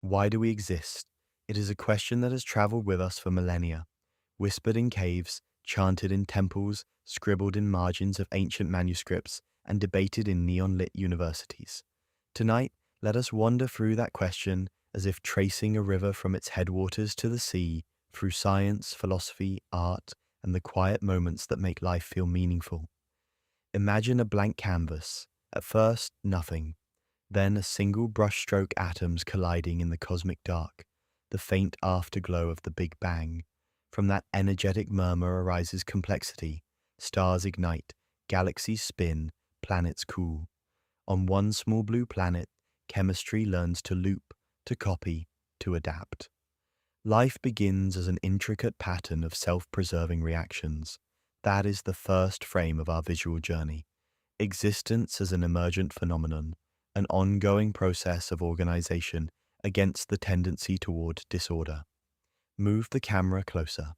Why do we exist? It is a question that has traveled with us for millennia, whispered in caves, chanted in temples, scribbled in margins of ancient manuscripts, and debated in neon-lit universities. Tonight, let us wander through that question as if tracing a river from its headwaters to the sea, through science, philosophy, art, and the quiet moments that make life feel meaningful. Imagine a blank canvas. At first, nothing. Then a single brushstroke atoms colliding in the cosmic dark, the faint afterglow of the Big Bang. From that energetic murmur arises complexity. Stars ignite, galaxies spin, planets cool. On one small blue planet, chemistry learns to loop, to copy, to adapt. Life begins as an intricate pattern of self-preserving reactions. That is the first frame of our visual journey. Existence as an emergent phenomenon, an ongoing process of organization against the tendency toward disorder. Move the camera closer.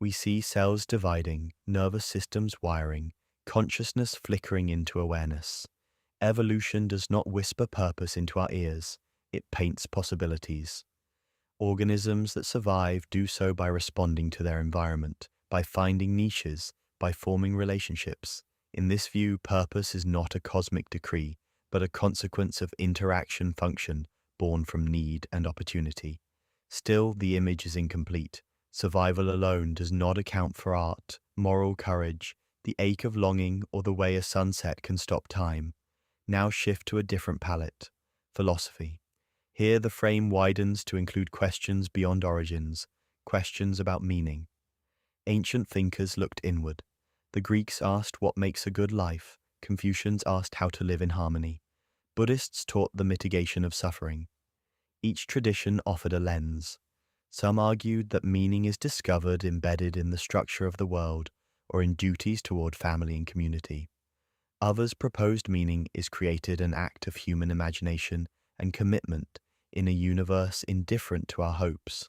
We see cells dividing, nervous systems wiring, consciousness flickering into awareness. Evolution does not whisper purpose into our ears, it paints possibilities. Organisms that survive do so by responding to their environment, by finding niches, by forming relationships. In this view, purpose is not a cosmic decree, but a consequence of interaction function born from need and opportunity. Still, the image is incomplete. Survival alone does not account for art, moral courage, the ache of longing, or the way a sunset can stop time. Now shift to a different palette. Philosophy. Here the frame widens to include questions beyond origins, questions about meaning. Ancient thinkers looked inward. The Greeks asked what makes a good life, Confucians asked how to live in harmony. Buddhists taught the mitigation of suffering. Each tradition offered a lens. Some argued that meaning is discovered embedded in the structure of the world or in duties toward family and community. Others proposed meaning is created an act of human imagination and commitment in a universe indifferent to our hopes.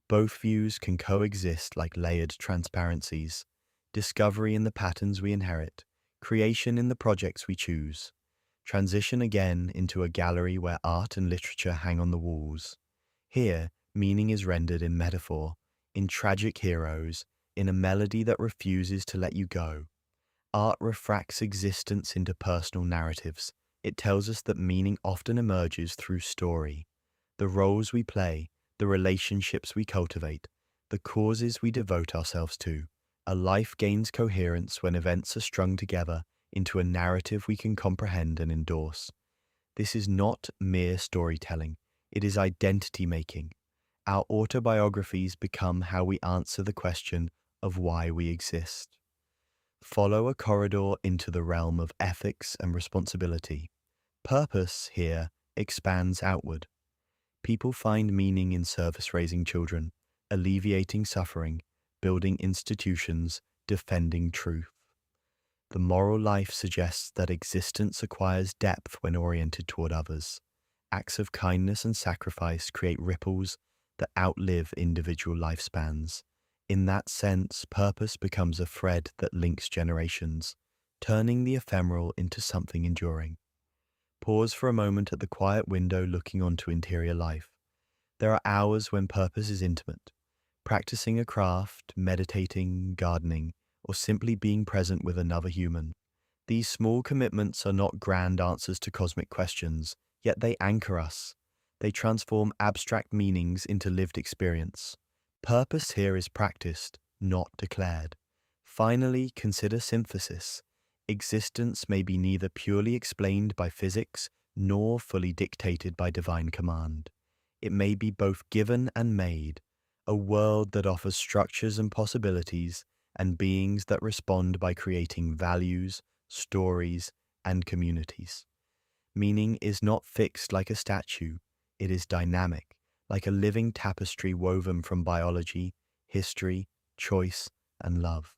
Both views can coexist like layered transparencies, discovery in the patterns we inherit, creation in the projects we choose. Transition again into a gallery where art and literature hang on the walls. Here, meaning is rendered in metaphor, in tragic heroes, in a melody that refuses to let you go. Art refracts existence into personal narratives. It tells us that meaning often emerges through story. The roles we play, the relationships we cultivate, the causes we devote ourselves to. A life gains coherence when events are strung together into a narrative we can comprehend and endorse. This is not mere storytelling, it is identity making. Our autobiographies become how we answer the question of why we exist. Follow a corridor into the realm of ethics and responsibility. Purpose here expands outward. People find meaning in service raising children, alleviating suffering, building institutions, defending truth. The moral life suggests that existence acquires depth when oriented toward others. Acts of kindness and sacrifice create ripples that outlive individual lifespans. In that sense, purpose becomes a thread that links generations, turning the ephemeral into something enduring. Pause for a moment at the quiet window looking onto interior life. There are hours when purpose is intimate, practicing a craft, meditating, gardening, or simply being present with another human. These small commitments are not grand answers to cosmic questions, yet they anchor us. They transform abstract meanings into lived experience. Purpose here is practiced, not declared. Finally, consider synthesis. Existence may be neither purely explained by physics nor fully dictated by divine command. It may be both given and made, a world that offers structures and possibilities, and beings that respond by creating values, stories, and communities. Meaning is not fixed like a statue, it is dynamic, like a living tapestry woven from biology, history, choice, and love.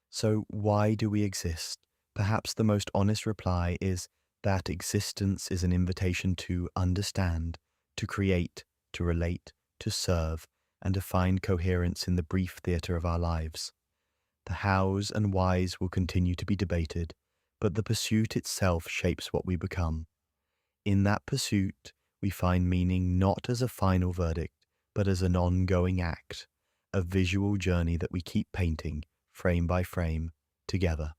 So why do we exist? Perhaps the most honest reply is that existence is an invitation to understand, to create, to relate, to serve, and to find coherence in the brief theatre of our lives. The hows and whys will continue to be debated, but the pursuit itself shapes what we become. In that pursuit, we find meaning not as a final verdict, but as an ongoing act, a visual journey that we keep painting, frame by frame, together.